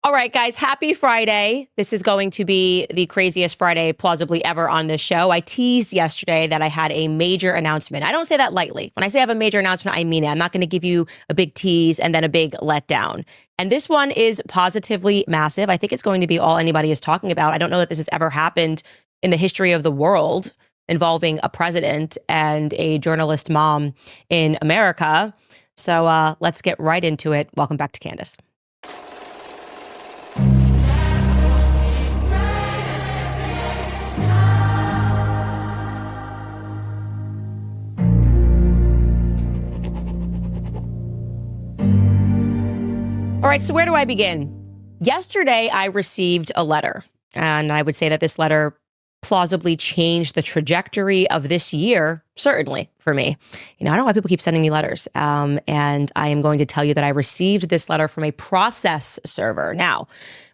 All right, guys, happy Friday. This is going to be the craziest Friday plausibly ever on this show. I teased yesterday that I had a major announcement. I don't say that lightly. When I say I have a major announcement, I mean it. I'm not going to give you a big tease and then a big letdown. And this one is positively massive. I think it's going to be all anybody is talking about. I don't know that this has ever happened in the history of the world involving a president and a journalist mom in America. So let's get right into it. Welcome back to Candace. All right, so where do I begin? Yesterday, I received a letter, and I would say that this letter plausibly changed the trajectory of this year, certainly for me. I don't know why people keep sending me letters, and I am going to tell you that I received this letter from a process server. Now,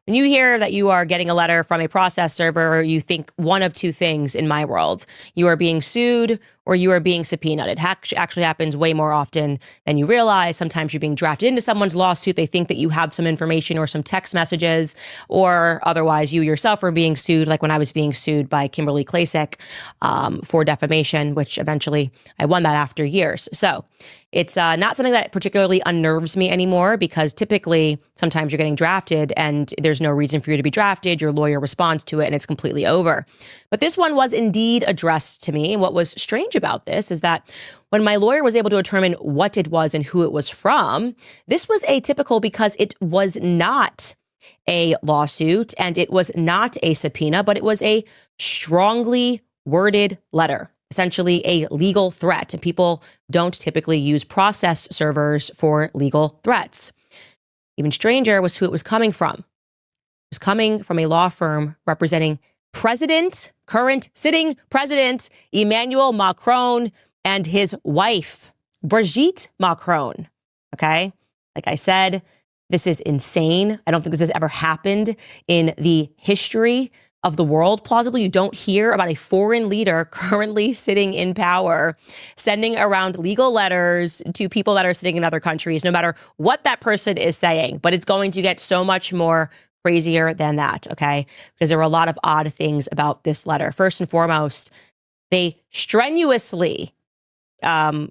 when you hear that you are getting a letter from a process server, you think one of two things in my world. You are being sued or you are being subpoenaed. It actually happens way more often than you realize. Sometimes you're being drafted into someone's lawsuit. They think that you have some information or some text messages, or otherwise you yourself are being sued, like when I was being sued by Kimberly Klacik for defamation, which eventually I won that after years. So it's not something that particularly unnerves me anymore, because typically sometimes you're getting drafted and there's no reason for you to be drafted. Your lawyer responds to it and it's completely over. But this one was indeed addressed to me. And what was strange about this is that when my lawyer was able to determine what it was and who it was from, this was atypical because it was not a lawsuit and it was not a subpoena, but it was a strongly worded letter. Essentially a legal threat. And people don't typically use process servers for legal threats. Even stranger was who it was coming from. It was coming from a law firm representing current sitting president, Emmanuel Macron, and his wife, Brigitte Macron. Okay? Like I said, this is insane. I don't think this has ever happened in the history of the world. Plausibly, you don't hear about a foreign leader currently sitting in power, sending around legal letters to people that are sitting in other countries, no matter what that person is saying. But it's going to get so much more crazier than that, okay? Because there were a lot of odd things about this letter. First and foremost, they strenuously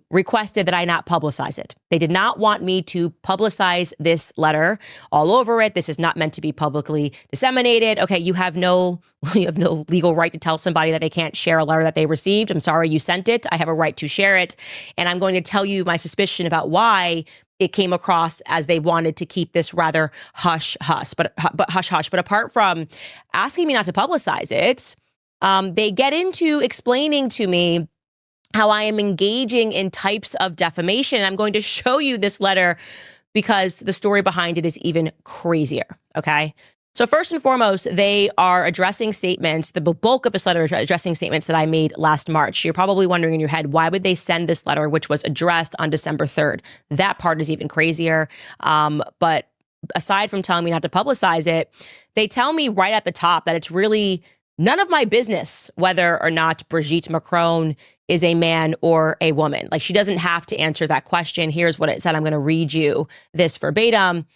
requested that I not publicize it. They did not want me to publicize this letter all over it. This is not meant to be publicly disseminated. Okay, you have no legal right to tell somebody that they can't share a letter that they received. I'm sorry you sent it. I have a right to share it. And I'm going to tell you my suspicion about why it came across as they wanted to keep this rather hush-hush. But apart from asking me not to publicize it, they get into explaining to me how I am engaging in types of defamation. I'm going to show you this letter because the story behind it is even crazier, okay? So first and foremost, they are addressing statements, the bulk of this letter is addressing statements that I made last March. You're probably wondering in your head, why would they send this letter, which was addressed on December 3rd? That part is even crazier. But aside from telling me not to publicize it, they tell me right at the top that it's really none of my business whether or not Brigitte Macron is a man or a woman. Like, she doesn't have to answer that question. Here's what it said. I'm going to read you this verbatim.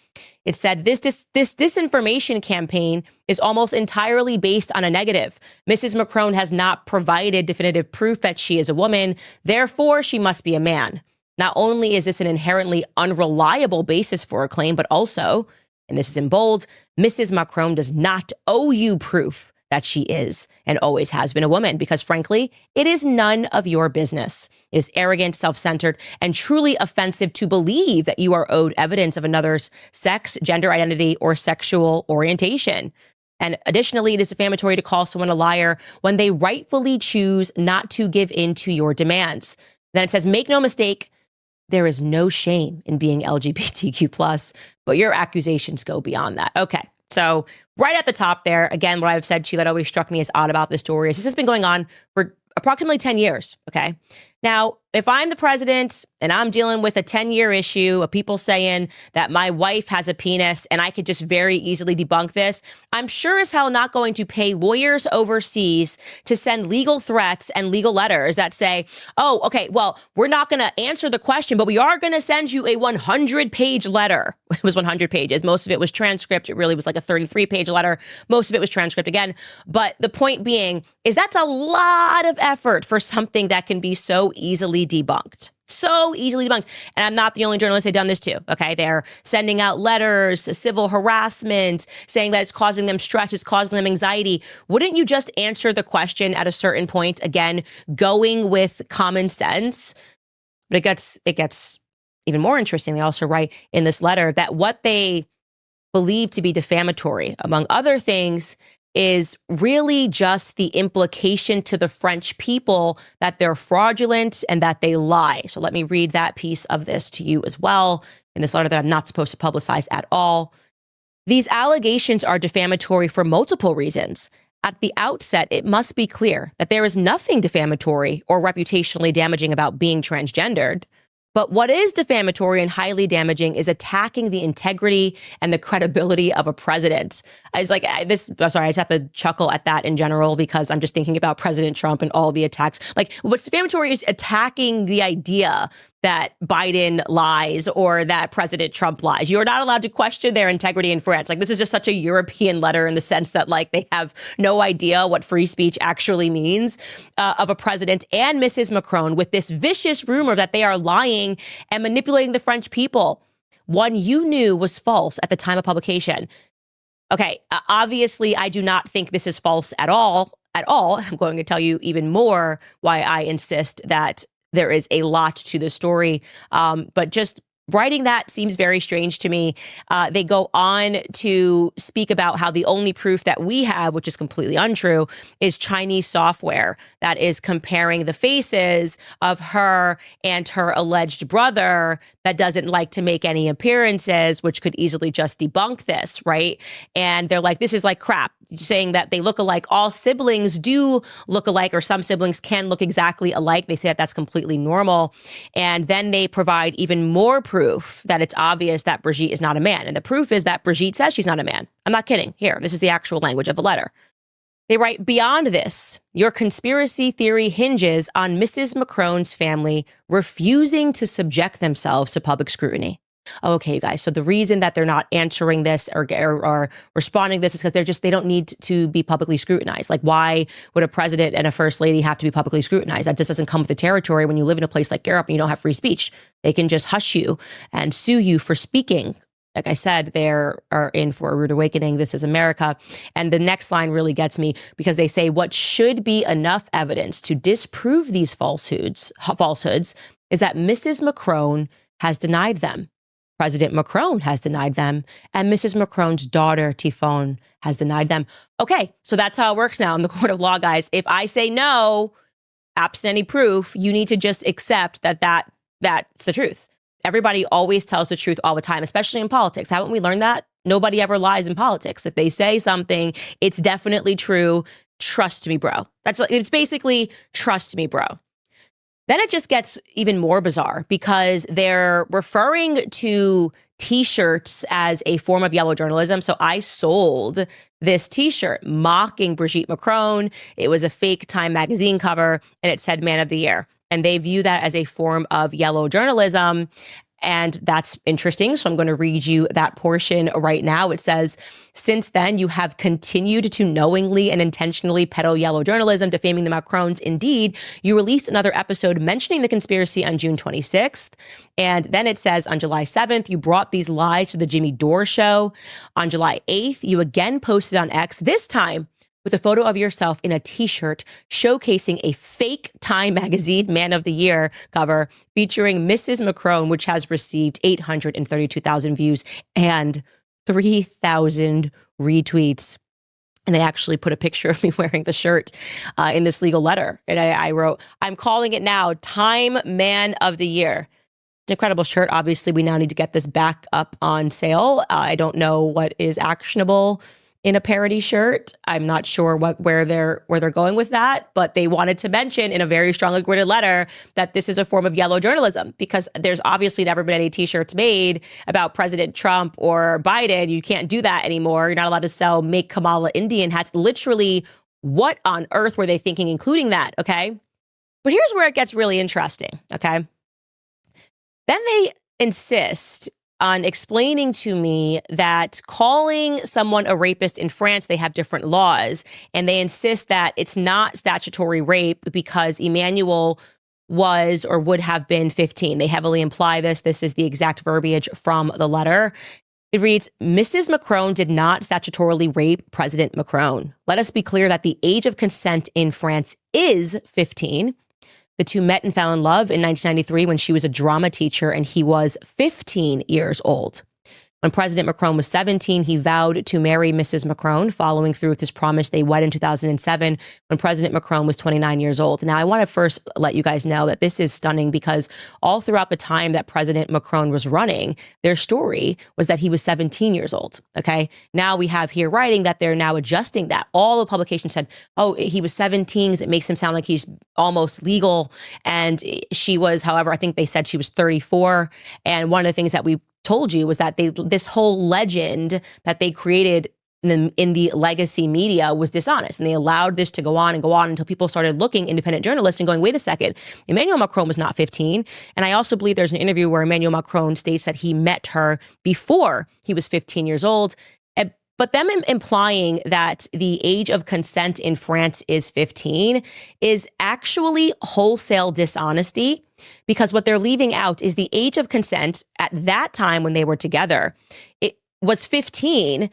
It said, this disinformation campaign is almost entirely based on a negative. Mrs. Macron has not provided definitive proof that she is a woman. Therefore, she must be a man. Not only is this an inherently unreliable basis for a claim, but also, and this is in bold, Mrs. Macron does not owe you proof that she is and always has been a woman, because frankly, it is none of your business. It is arrogant, self-centered, and truly offensive to believe that you are owed evidence of another's sex, gender identity, or sexual orientation. And additionally, it is defamatory to call someone a liar when they rightfully choose not to give in to your demands. Then it says, make no mistake, there is no shame in being LGBTQ+, but your accusations go beyond that. Okay. So right at the top there, again, what I've said to you that always struck me as odd about this story is this has been going on for approximately 10 years, okay? Now, if I'm the president and I'm dealing with a 10-year issue of people saying that my wife has a penis and I could just very easily debunk this, I'm sure as hell not going to pay lawyers overseas to send legal threats and legal letters that say, oh, okay, well, we're not going to answer the question, but we are going to send you a 100-page letter. It was 100 pages. Most of it was transcript. It really was like a 33-page letter. Most of it was transcript again. But the point being is that's a lot of effort for something that can be so easily debunked. So easily debunked. And I'm not the only journalist they've done this to. Okay. They're sending out letters, civil harassment, saying that it's causing them stress, it's causing them anxiety. Wouldn't you just answer the question at a certain point? Again, going with common sense. But it gets even more interesting. They also write in this letter that what they believe to be defamatory, among other things, is really just the implication to the French people that they're fraudulent and that they lie. So let me read that piece of this to you as well in this letter that I'm not supposed to publicize at all. These allegations are defamatory for multiple reasons. At the outset, it must be clear that there is nothing defamatory or reputationally damaging about being transgendered. But what is defamatory and highly damaging is attacking the integrity and the credibility of a president. I was like, I'm sorry, I just have to chuckle at that in general because I'm just thinking about President Trump and all the attacks. Like, what's defamatory is attacking the idea that Biden lies or that President Trump lies. You're not allowed to question their integrity in France. Like, this is just such a European letter in the sense that, like, they have no idea what free speech actually means of a president and Mrs. Macron with this vicious rumor that they are lying and manipulating the French people. One you knew was false at the time of publication. Okay, obviously, I do not think this is false at all. I'm going to tell you even more why I insist that there is a lot to the story. But just writing that seems very strange to me. They go on to speak about how the only proof that we have, which is completely untrue, is Chinese software that is comparing the faces of her and her alleged brother that doesn't like to make any appearances, which could easily just debunk this, right? And they're like, this is like crap, saying that they look alike. All siblings do look alike, or some siblings can look exactly alike. They say that that's completely normal. And then they provide even more proof that it's obvious that Brigitte is not a man. And the proof is that Brigitte says she's not a man. I'm not kidding. Here, this is the actual language of the letter. They write, beyond this, your conspiracy theory hinges on Mrs. Macron's family refusing to subject themselves to public scrutiny. Okay, you guys. So the reason that they're not answering this or responding to this is because they don't need to be publicly scrutinized. Like, why would a president and a first lady have to be publicly scrutinized? That just doesn't come with the territory when you live in a place like Europe and you don't have free speech. They can just hush you and sue you for speaking. Like I said, they are in for a rude awakening. This is America. And the next line really gets me because they say what should be enough evidence to disprove these falsehoods is that Mrs. Macron has denied them. President Macron has denied them, and Mrs. Macron's daughter, Tifon, has denied them. Okay, so that's how it works now in the court of law, guys. If I say no, absent any proof, you need to just accept that's the truth. Everybody always tells the truth all the time, especially in politics. Haven't we learned that? Nobody ever lies in politics. If they say something, it's definitely true. Trust me, bro. It's basically trust me, bro. Then it just gets even more bizarre because they're referring to T-shirts as a form of yellow journalism. So I sold this T-shirt mocking Brigitte Macron. It was a fake Time magazine cover and it said Man of the Year. And they view that as a form of yellow journalism. And that's interesting. So I'm going to read you that portion right now. It says, since then, you have continued to knowingly and intentionally peddle yellow journalism, defaming the Macrons. Indeed, you released another episode mentioning the conspiracy on June 26th. And then it says on July 7th, you brought these lies to the Jimmy Dore show. On July 8th, you again posted on X, this time with a photo of yourself in a T-shirt showcasing a fake Time magazine Man of the Year cover featuring Mrs. Macron, which has received 832,000 views and 3,000 retweets. And they actually put a picture of me wearing the shirt in this legal letter. And I wrote, I'm calling it now Time Man of the Year. It's an incredible shirt. Obviously, we now need to get this back up on sale. I don't know what is actionable in a parody shirt. I'm not sure where they're going with that, but they wanted to mention in a very strongly worded letter that this is a form of yellow journalism, because there's obviously never been any t-shirts made about President Trump or Biden. You can't do that anymore. You're not allowed to sell Make Kamala Indian hats. Literally, what on earth were they thinking, including that? Okay. But here's where it gets really interesting. Okay. Then they insist on explaining to me that calling someone a rapist in France, they have different laws, and they insist that it's not statutory rape because Emmanuel was or would have been 15. They heavily imply this. This is the exact verbiage from the letter. It reads, Mrs. Macron did not statutorily rape President Macron. Let us be clear that the age of consent in France is 15. The two met and fell in love in 1993 when she was a drama teacher and he was 15 years old. When President Macron was 17, he vowed to marry Mrs. Macron, following through with his promise. They wed in 2007 when President Macron was 29 years old. Now, I want to first let you guys know that this is stunning because all throughout the time that President Macron was running, their story was that he was 17 years old. Okay. Now we have here writing that they're now adjusting that. All the publications said, oh, he was 17. It makes him sound like he's almost legal. And she was, however, I think they said she was 34. And one of the things that we told you was that this whole legend that they created in the legacy media was dishonest, and they allowed this to go on and go on until people started looking, independent journalists, and going, wait a second, Emmanuel Macron was not 15. And I also believe there's an interview where Emmanuel Macron states that he met her before he was 15 years old. But them implying that the age of consent in France is 15 is actually wholesale dishonesty, because what they're leaving out is the age of consent at that time when they were together. It was 15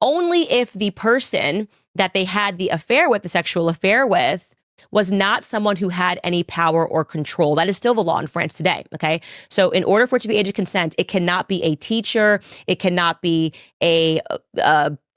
only if the person that they had the affair with, the sexual affair with, was not someone who had any power or control. That is still the law in France today, okay? So in order for it to be age of consent, it cannot be a teacher, it cannot be a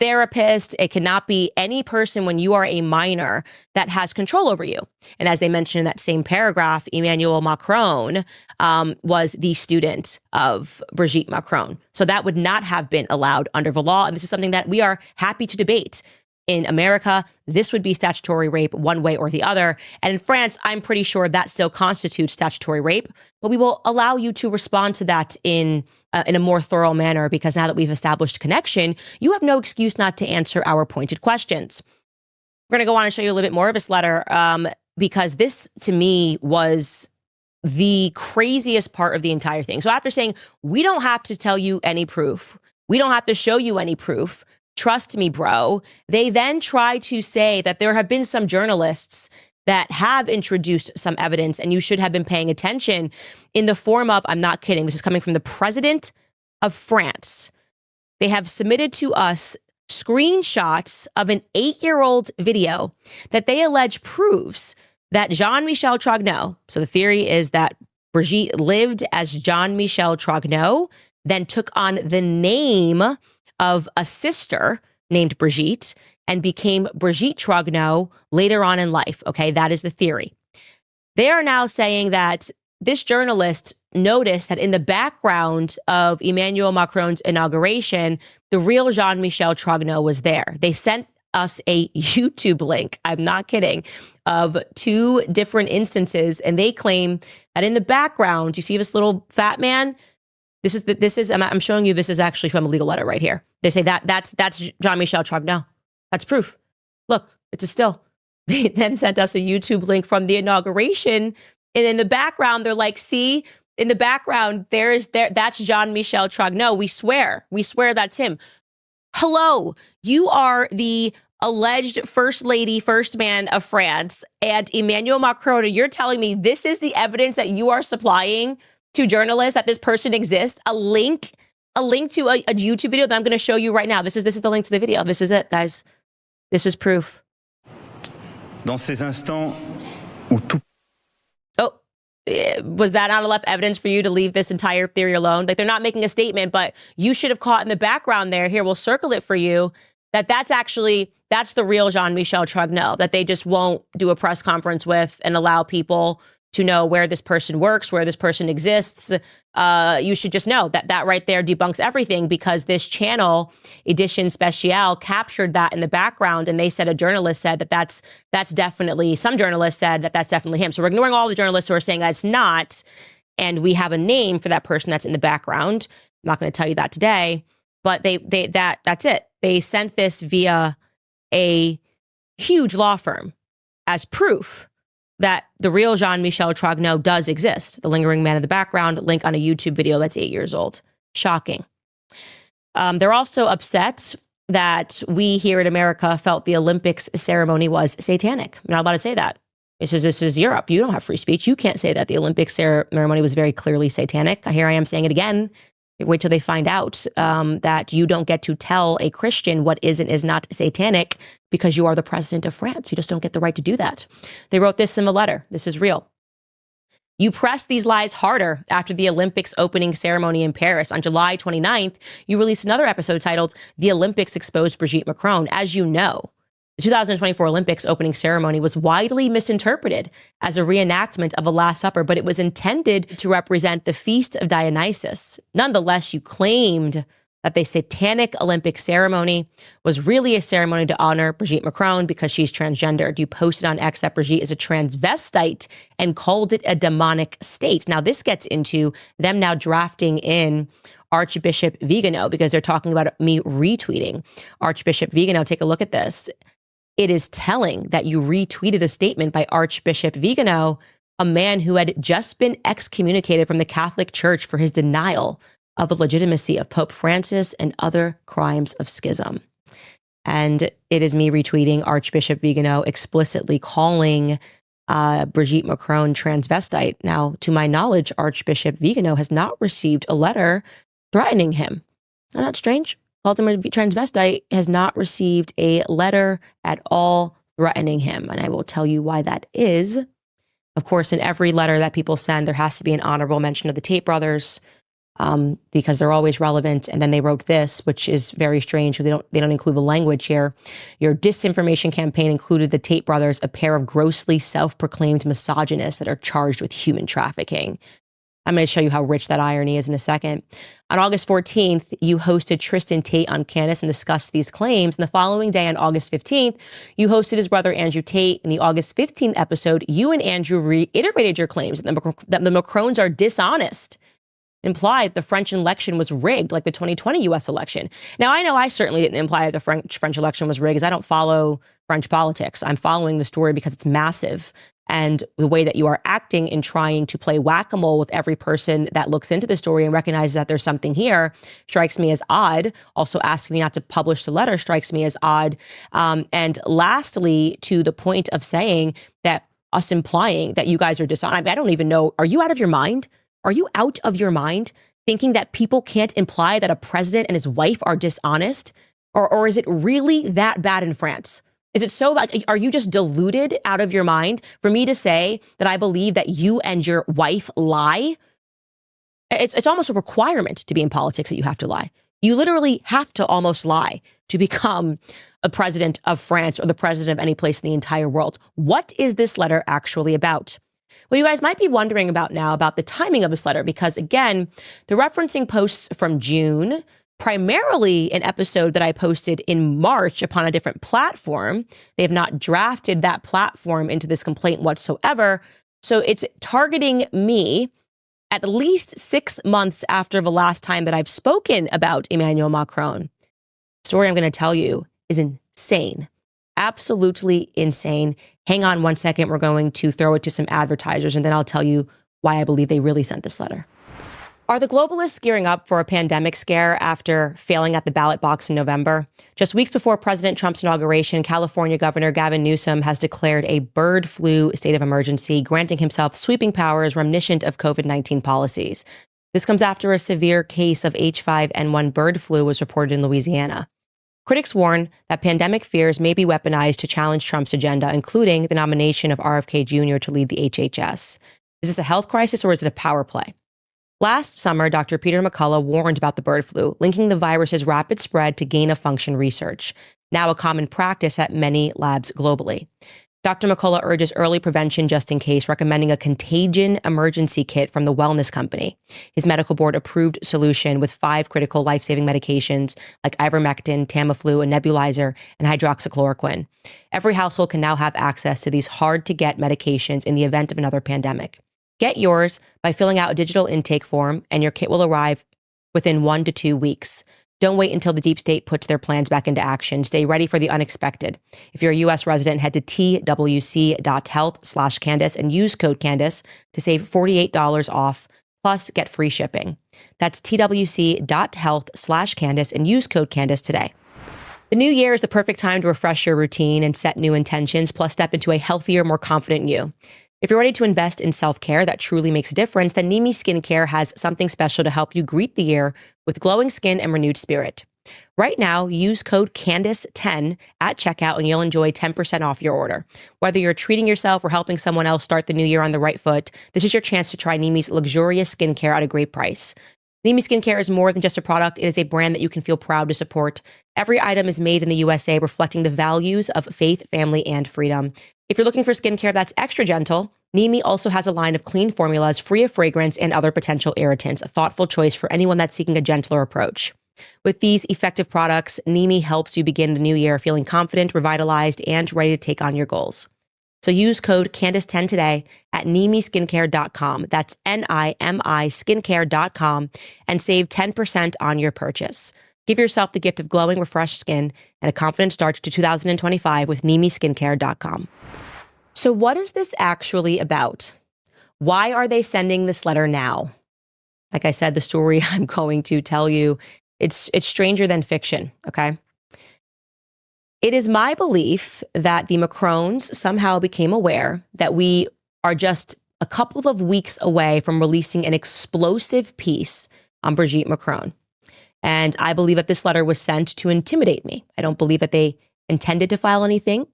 therapist, it cannot be any person when you are a minor that has control over you. And as they mentioned in that same paragraph, Emmanuel Macron was the student of Brigitte Macron. So that would not have been allowed under the law. And this is something that we are happy to debate. In America, this would be statutory rape one way or the other. And in France, I'm pretty sure that still constitutes statutory rape. But we will allow you to respond to that in a more thorough manner, because now that we've established a connection, you have no excuse not to answer our pointed questions. We're going to go on and show you a little bit more of this letter, because this, to me, was the craziest part of the entire thing. So after saying, we don't have to tell you any proof, we don't have to show you any proof, trust me, bro. They then try to say that there have been some journalists that have introduced some evidence and you should have been paying attention, in the form of, I'm not kidding, this is coming from the president of France. They have submitted to us screenshots of an 8-year-old video that they allege proves that Jean-Michel Trogneux, so the theory is that Brigitte lived as Jean-Michel Trogneux, then took on the name of a sister named Brigitte and became Brigitte Trogneux later on in life. Okay, that is the theory. They are now saying that this journalist noticed that in the background of Emmanuel Macron's inauguration, the real Jean-Michel Trogneux was there. They sent us a YouTube link, I'm not kidding, of 2 different instances, and they claim that in the background, you see this little fat man? I'm showing you, this is actually from a legal letter right here. They say that's Jean-Michel Trogneux. That's proof. Look, it's a still. They then sent us a YouTube link from the inauguration. And in the background, they're like, see, in the background, that's Jean-Michel Trogneux. We swear that's him. Hello, you are the alleged first lady, first man of France, and Emmanuel Macron, and you're telling me this is the evidence that you are supplying to journalists that this person exists? A link to a YouTube video that I'm going to show you right now. This is the link to the video. This is it, guys. This is proof. Dans ces instants où tout... Oh, was that not enough evidence for you to leave this entire theory alone? Like, they're not making a statement, but you should have caught in the background there. Here, we'll circle it for you. That's the real Jean-Michel Trogneux that they just won't do a press conference with and allow people to know where this person works, where this person exists, you should just know that that right there debunks everything, because this channel, Edition Speciale, captured that in the background, and they said a journalist said that that's definitely, some journalists said that that's definitely him. So we're ignoring all the journalists who are saying that's not, and we have a name for that person that's in the background. I'm not going to tell you that today, but that's it. They sent this via a huge law firm as proof that the real Jean-Michel Trogneux does exist. The lingering man in the background, link on a YouTube video that's 8 years old. Shocking. They're also upset that we here in America felt the Olympics ceremony was satanic. I'm not allowed to say that. This is Europe. You don't have free speech. You can't say that the Olympics ceremony was very clearly satanic. Here I am saying it again. Wait till they find out that you don't get to tell a Christian what is and is not satanic because you are the president of France. You just don't get the right to do that. They wrote this in the letter. This is real. You pressed these lies harder after the Olympics opening ceremony in Paris. On July 29th, you released another episode titled The Olympics Exposed Brigitte Macron. As you know, the 2024 Olympics opening ceremony was widely misinterpreted as a reenactment of a Last Supper, but it was intended to represent the Feast of Dionysus. Nonetheless, you claimed that the satanic Olympic ceremony was really a ceremony to honor Brigitte Macron because she's transgendered. You posted on X that Brigitte is a transvestite and called it a demonic state. Now, this gets into them now drafting in Archbishop Vigano because they're talking about me retweeting Archbishop Vigano. Take a look at this. It is telling that you retweeted a statement by Archbishop Vigano, a man who had just been excommunicated from the Catholic Church for his denial of the legitimacy of Pope Francis and other crimes of schism. And it is me retweeting Archbishop Vigano explicitly calling Brigitte Macron transvestite. Now, to my knowledge, Archbishop Vigano has not received a letter threatening him. Isn't that strange? Called him a transvestite, has not received a letter at all threatening him. And I will tell you why that is. Of course, in every letter that people send, there has to be an honorable mention of the Tate brothers because they're always relevant. And then they wrote this, which is very strange. They don't include the language here. Your disinformation campaign included the Tate brothers, a pair of grossly self-proclaimed misogynists that are charged with human trafficking. I'm going to show you how rich that irony is in a second. On August 14th, you hosted Tristan Tate on Candace and discussed these claims. And the following day, on August 15th, you hosted his brother Andrew Tate. In the August 15th episode, you and Andrew reiterated your claims that the Macrons are dishonest, implied the French election was rigged like the 2020 U.S. election. Now, I know I certainly didn't imply that the French election was rigged because I don't follow French politics. I'm following the story because it's massive. And the way that you are acting in trying to play whack-a-mole with every person that looks into the story and recognizes that there's something here strikes me as odd. Also, asking me not to publish the letter strikes me as odd. And lastly, to the point of saying that us implying that you guys are dishonest, I don't even know, are you out of your mind? Are you out of your mind thinking that people can't imply that a president and his wife are dishonest? Or is it really that bad in France? Is it so, are you just deluded out of your mind for me to say that I believe that you and your wife lie? It's almost a requirement to be in politics that you have to lie. You literally have to almost lie to become a president of France or the president of any place in the entire world. What is this letter actually about? Well, you guys might be wondering about now about the timing of this letter, because again, the referencing posts from June, primarily an episode that I posted in March upon a different platform. They have not drafted that platform into this complaint whatsoever. So it's targeting me at least 6 months after the last time that I've spoken about Emmanuel Macron. The story I'm going to tell you is insane. Absolutely insane. Hang on one second. We're going to throw it to some advertisers, and then I'll tell you why I believe they really sent this letter. Are the globalists gearing up for a pandemic scare after failing at the ballot box in November? Just weeks before President Trump's inauguration, California Governor Gavin Newsom has declared a bird flu state of emergency, granting himself sweeping powers reminiscent of COVID-19 policies. This comes after a severe case of H5N1 bird flu was reported in Louisiana. Critics warn that pandemic fears may be weaponized to challenge Trump's agenda, including the nomination of RFK Jr. to lead the HHS. Is this a health crisis or is it a power play? Last summer, Dr. Peter McCullough warned about the bird flu, linking the virus's rapid spread to gain-of-function research, now a common practice at many labs globally. Dr. McCullough urges early prevention just in case, recommending a contagion emergency kit from the wellness company. His medical board approved solution with 5 critical life-saving medications like ivermectin, Tamiflu, a nebulizer, and hydroxychloroquine. Every household can now have access to these hard-to-get medications in the event of another pandemic. Get yours by filling out a digital intake form, and your kit will arrive within 1 to 2 weeks. Don't wait until the deep state puts their plans back into action. Stay ready for the unexpected. If you're a U.S. resident, head to twc.health/Candace and use code Candace to save $48 off, plus get free shipping. That's twc.health/Candace and use code Candace today. The new year is the perfect time to refresh your routine and set new intentions, plus step into a healthier, more confident you. If you're ready to invest in self-care that truly makes a difference, then Nimi Skincare has something special to help you greet the year with glowing skin and renewed spirit. Right now, use code Candace10 at checkout and you'll enjoy 10% off your order. Whether you're treating yourself or helping someone else start the new year on the right foot, this is your chance to try Nimi's luxurious skincare at a great price. Nimi Skincare is more than just a product. It is a brand that you can feel proud to support. Every item is made in the USA, reflecting the values of faith, family, and freedom. If you're looking for skincare that's extra gentle, Nimi also has a line of clean formulas free of fragrance and other potential irritants, a thoughtful choice for anyone that's seeking a gentler approach. With these effective products, Nimi helps you begin the new year feeling confident, revitalized, and ready to take on your goals. So use code Candace10 today at NimiSkincare.com. That's NIMI skincare.com and save 10% on your purchase. Give yourself the gift of glowing, refreshed skin and a confident start to 2025 with NimiSkincare.com. So what is this actually about? Why are they sending this letter now? Like I said, the story I'm going to tell you, it's stranger than fiction, okay? It is my belief that the Macrons somehow became aware that we are just a couple of weeks away from releasing an explosive piece on Brigitte Macron. And I believe that this letter was sent to intimidate me. I don't believe that they intended to file anything.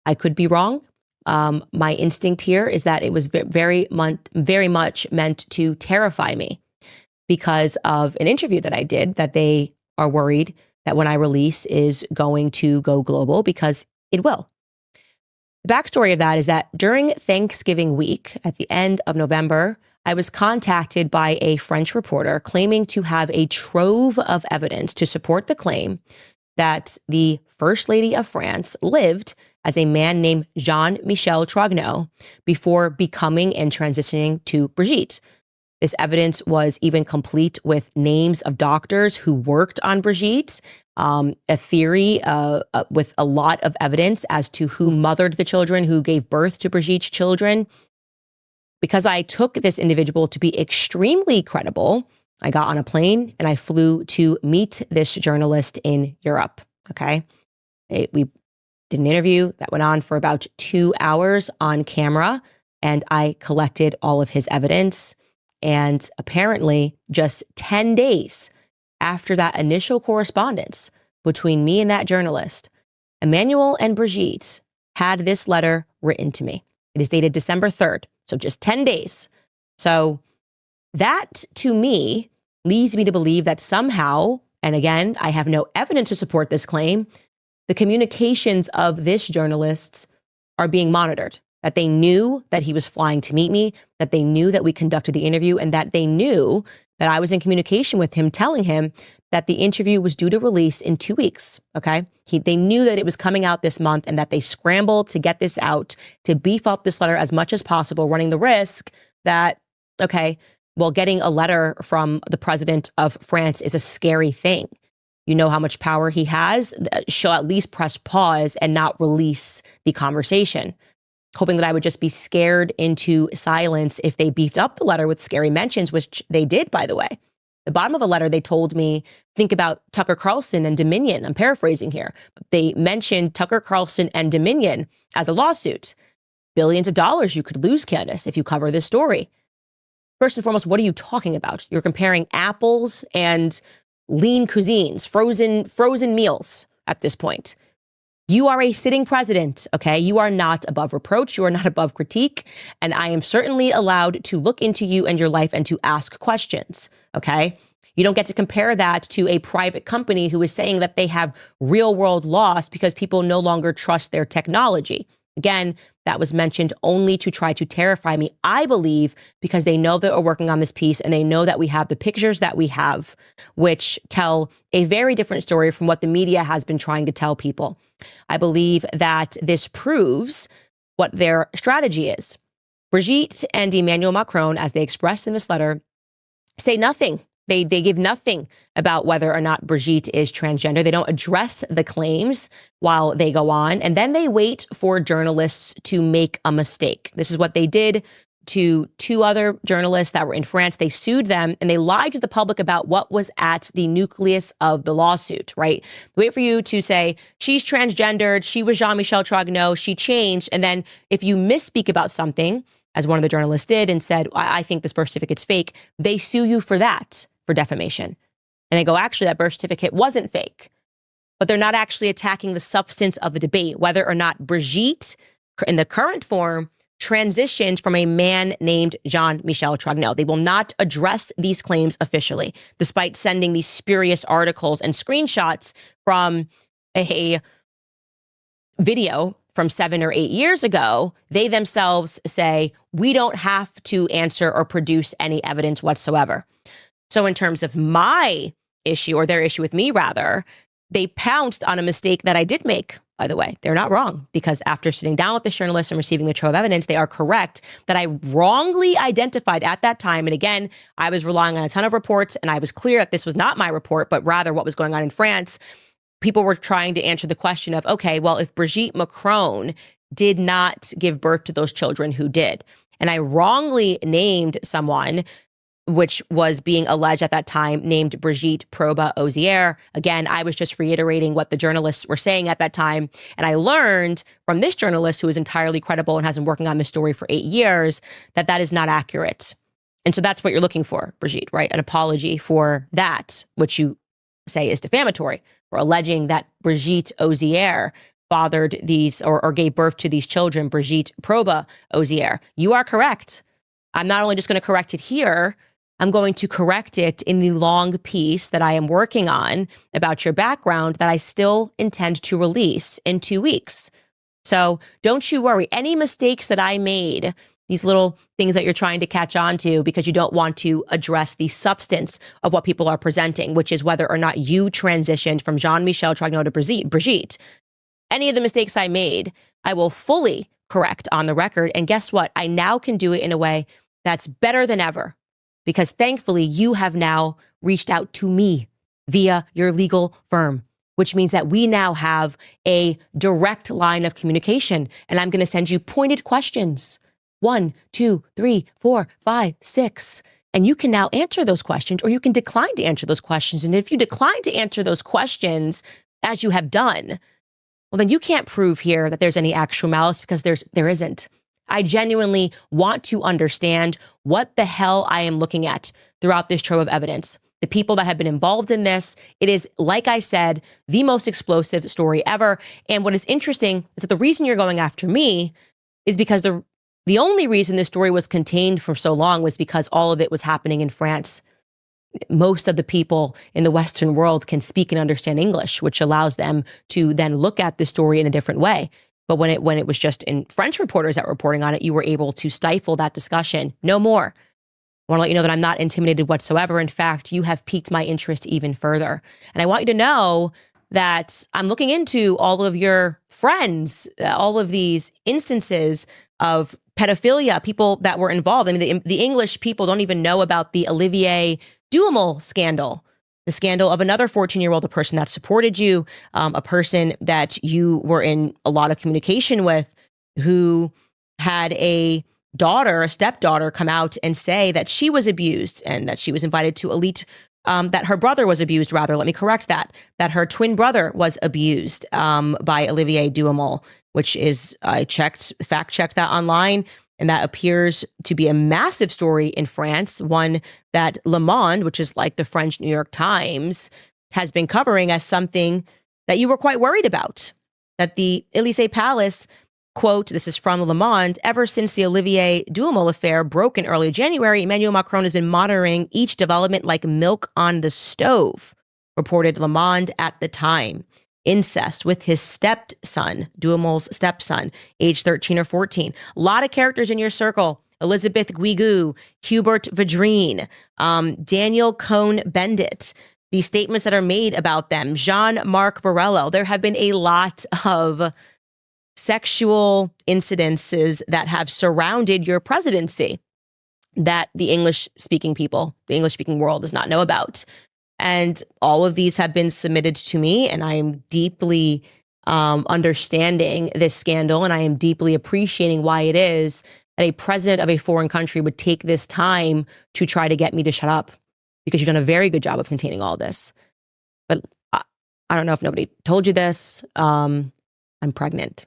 I could be wrong. My instinct here is that it was very much meant to terrify me because of an interview that I did that they are worried that when I release is going to go global, because it will. The backstory of that is that during Thanksgiving week, at the end of November, I was contacted by a French reporter claiming to have a trove of evidence to support the claim that the First Lady of France lived as a man named Jean-Michel Trogneux before becoming and transitioning to Brigitte. This evidence was even complete with names of doctors who worked on Brigitte, a theory with a lot of evidence as to who mothered the children, who gave birth to Brigitte's children. Because I took this individual to be extremely credible, I got on a plane and I flew to meet this journalist in Europe, okay? We did an interview that went on for about 2 hours on camera, and I collected all of his evidence. And apparently, just 10 days after that initial correspondence between me and that journalist, Emmanuel and Brigitte had this letter written to me. It is dated December 3rd, so just 10 days. So that, to me, leads me to believe that somehow, and again, I have no evidence to support this claim, the communications of this journalist are being monitored. That they knew that he was flying to meet me, that they knew that we conducted the interview, and that they knew that I was in communication with him, telling him that the interview was due to release in 2 weeks, okay? They knew that it was coming out this month and that they scrambled to get this out, to beef up this letter as much as possible, running the risk that, okay, well, getting a letter from the president of France is a scary thing. You know how much power he has. She'll at least press pause and not release the conversation, hoping that I would just be scared into silence if they beefed up the letter with scary mentions, which they did, by the way. The bottom of the letter, they told me, think about Tucker Carlson and Dominion. I'm paraphrasing here. They mentioned Tucker Carlson and Dominion as a lawsuit. Billions of dollars you could lose, Candace, if you cover this story. First and foremost, what are you talking about? You're comparing apples and lean cuisines, frozen meals at this point. You are a sitting president, okay? You are not above reproach. You are not above critique. And I am certainly allowed to look into you and your life and to ask questions, okay? You don't get to compare that to a private company who is saying that they have real world loss because people no longer trust their technology. Again, that was mentioned only to try to terrify me, I believe, because they know that we're working on this piece and they know that we have the pictures that we have, which tell a very different story from what the media has been trying to tell people. I believe that this proves what their strategy is. Brigitte and Emmanuel Macron, as they expressed in this letter, say nothing. They give nothing about whether or not Brigitte is transgender. They don't address the claims while they go on. And then they wait for journalists to make a mistake. This is what they did to two other journalists that were in France. They sued them and they lied to the public about what was at the nucleus of the lawsuit, right? Wait for you to say, she's transgendered, she was Jean-Michel Trogneux, she changed. And then if you misspeak about something, as one of the journalists did and said, I think this birth certificate's fake, they sue you for that, for defamation. And they go, actually, that birth certificate wasn't fake. But they're not actually attacking the substance of the debate, whether or not Brigitte, in the current form, transitioned from a man named Jean-Michel Trogneux. They will not address these claims officially, despite sending these spurious articles and screenshots from a video from 7 or 8 years ago. They themselves say, we don't have to answer or produce any evidence whatsoever. So in terms of my issue, or their issue with me rather, they pounced on a mistake that I did make, by the way. They're not wrong, because after sitting down with this journalist and receiving the trove of evidence, they are correct that I wrongly identified at that time. And again, I was relying on a ton of reports, and I was clear that this was not my report, but rather what was going on in France. People were trying to answer the question of, okay, well, if Brigitte Macron did not give birth to those children, who did? And I wrongly named someone, which was being alleged at that time, named Brigitte Proba Ozier. Again, I was just reiterating what the journalists were saying at that time. And I learned from this journalist, who is entirely credible and has been working on this story for 8 years, that that is not accurate. And so that's what you're looking for, Brigitte, right? An apology for that, which you say is defamatory, for alleging that Brigitte Ozier fathered these or gave birth to these children, Brigitte Proba Ozier. You are correct. I'm not only just going to correct it here, I'm going to correct it in the long piece that I am working on about your background that I still intend to release in 2 weeks. So don't you worry. Any mistakes that I made, these little things that you're trying to catch on to because you don't want to address the substance of what people are presenting, which is whether or not you transitioned from Jean-Michel Trogneux to Brigitte. Any of the mistakes I made, I will fully correct on the record. And guess what? I now can do it in a way that's better than ever, because thankfully you have now reached out to me via your legal firm, which means that we now have a direct line of communication. And I'm going to send you pointed questions. 1, 2, 3, 4, 5, 6. And you can now answer those questions, or you can decline to answer those questions. And if you decline to answer those questions, as you have done, well, then you can't prove here that there's any actual malice, because there isn't. I genuinely want to understand what the hell I am looking at throughout this trove of evidence. The people that have been involved in this, it is, like I said, the most explosive story ever. And what is interesting is that the reason you're going after me is because the only reason this story was contained for so long was because all of it was happening in France. Most of the people in the Western world can speak and understand English, which allows them to then look at the story in a different way. But when it was just in French reporters that were reporting on it, you were able to stifle that discussion. No more. I want to let you know that I'm not intimidated whatsoever. In fact, you have piqued my interest even further. And I want you to know that I'm looking into all of your friends, all of these instances of pedophilia, people that were involved. I mean, the English people don't even know about the Olivier Duhamel scandal. The scandal of another 14-year-old, a person that supported you, a person that you were in a lot of communication with, who had a stepdaughter, come out and say that she was abused and that she was invited to that her brother was abused, rather. Let me correct that her twin brother was abused by Olivier Duhamel, which is, I fact-checked that online. And that appears to be a massive story in France, one that Le Monde, which is like the French New York Times, has been covering as something that you were quite worried about. That the Élysée Palace, quote, this is from Le Monde, ever since the Olivier Duhamel affair broke in early January, Emmanuel Macron has been monitoring each development like milk on the stove, reported Le Monde at the time. incest with his stepson, Duhamel's stepson, age 13 or 14. A lot of characters in your circle. Elizabeth Guigou, Hubert Vadrine, Daniel Cohn-Bendit. These statements that are made about them, Jean-Marc Borrello. There have been a lot of sexual incidences that have surrounded your presidency that the English-speaking people, the English-speaking world does not know about. And all of these have been submitted to me, and I am deeply understanding this scandal, and I am deeply appreciating why it is that a president of a foreign country would take this time to try to get me to shut up, because you've done a very good job of containing all this. But I don't know if nobody told you this. I'm pregnant,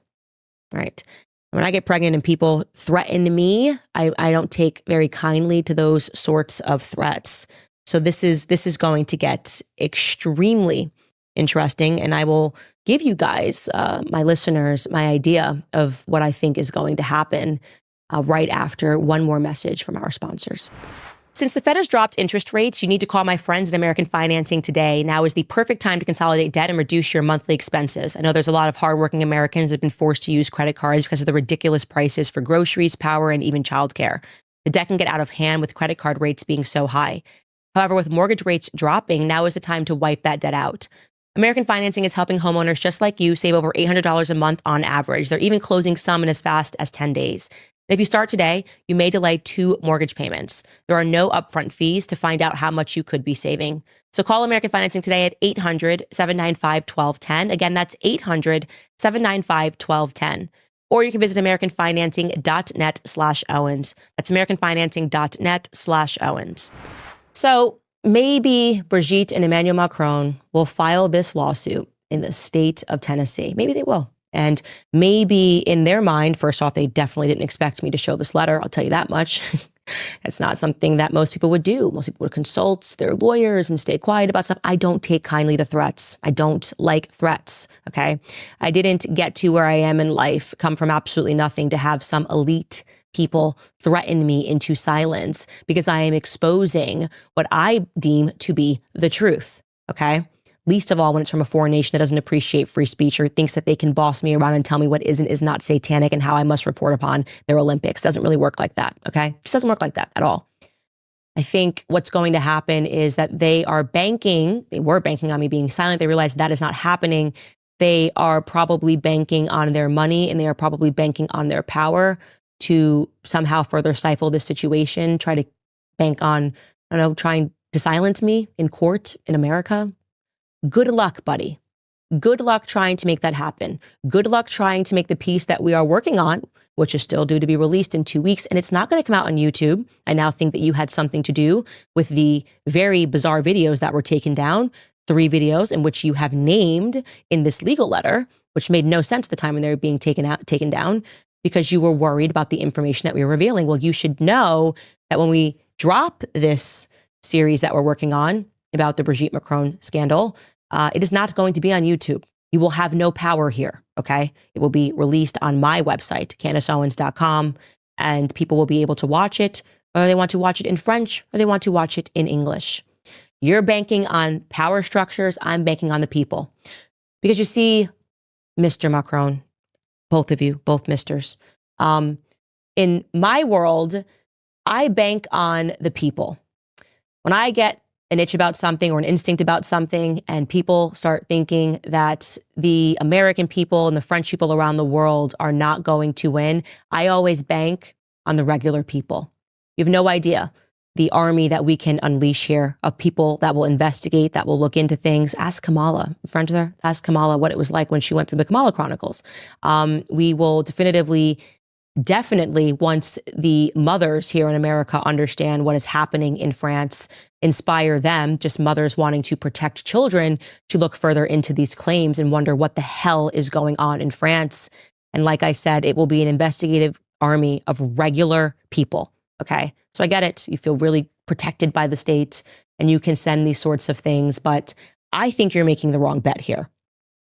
right? When I get pregnant and people threaten me, I don't take very kindly to those sorts of threats. So this is going to get extremely interesting, and I will give you guys, my listeners, my idea of what I think is going to happen right after one more message from our sponsors. Since the Fed has dropped interest rates, you need to call my friends at American Financing today. Now is the perfect time to consolidate debt and reduce your monthly expenses. I know there's a lot of hardworking Americans that have been forced to use credit cards because of the ridiculous prices for groceries, power, and even childcare. The debt can get out of hand with credit card rates being so high. However, with mortgage rates dropping, now is the time to wipe that debt out. American Financing is helping homeowners just like you save over $800 a month on average. They're even closing some in as fast as 10 days. If you start today, you may delay 2 mortgage payments. There are no upfront fees to find out how much you could be saving. So call American Financing today at 800-795-1210. Again, that's 800-795-1210. Or you can visit americanfinancing.net/Owens. That's americanfinancing.net/Owens. So maybe Brigitte and Emmanuel Macron will file this lawsuit in the state of Tennessee. Maybe they will. And maybe in their mind, first off, they definitely didn't expect me to show this letter. I'll tell you that much. It's not something that most people would do. Most people would consult their lawyers and stay quiet about stuff. I don't take kindly to threats. I don't like threats. Okay. I didn't get to where I am in life, come from absolutely nothing, to have some elite people threaten me into silence because I am exposing what I deem to be the truth. Okay. Least of all when it's from a foreign nation that doesn't appreciate free speech or thinks that they can boss me around and tell me what is and is not satanic and how I must report upon their Olympics. Doesn't really work like that, okay? Just doesn't work like that at all. I think what's going to happen is that they were banking on me being silent. They realized that is not happening. They are probably banking on their money, and they are probably banking on their power to somehow further stifle this situation, try to bank on, trying to silence me in court in America. Good luck, buddy. Good luck trying to make that happen. Good luck trying to make the piece that we are working on, which is still due to be released in 2 weeks, and it's not going to come out on YouTube. I now think that you had something to do with the very bizarre videos that were taken down, 3 videos in which you have named in this legal letter, which made no sense at the time when they were being taken down, because you were worried about the information that we were revealing. Well, you should know that when we drop this series that we're working on about the Brigitte Macron scandal, it is not going to be on YouTube. You will have no power here, okay? It will be released on my website, CandaceOwens.com, and people will be able to watch it, whether they want to watch it in French or they want to watch it in English. You're banking on power structures. I'm banking on the people. Because you see, Mr. Macron, both of you, both misters, in my world, I bank on the people. When I get an itch about something or an instinct about something, and people start thinking that the American people and the French people around the world are not going to win, I always bank on the regular people. You have no idea the army that we can unleash here of people that will investigate, that will look into things. Ask Kamala, friend there, ask Kamala what it was like when she went through the Kamala Chronicles. We will definitely, once the mothers here in America understand what is happening in France, inspire them, just mothers wanting to protect children, to look further into these claims and wonder what the hell is going on in France. And like I said, it will be an investigative army of regular people. Okay. So I get it. You feel really protected by the state and you can send these sorts of things, but I think you're making the wrong bet here.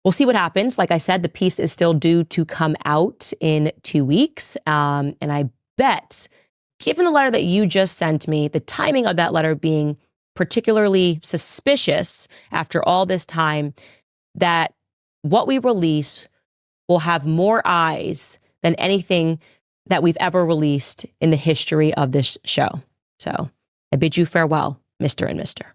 We'll see what happens. Like I said, the piece is still due to come out in 2 weeks. And I bet, given the letter that you just sent me, the timing of that letter being particularly suspicious after all this time, that what we release will have more eyes than anything that we've ever released in the history of this show. So I bid you farewell, Mr. and Mr.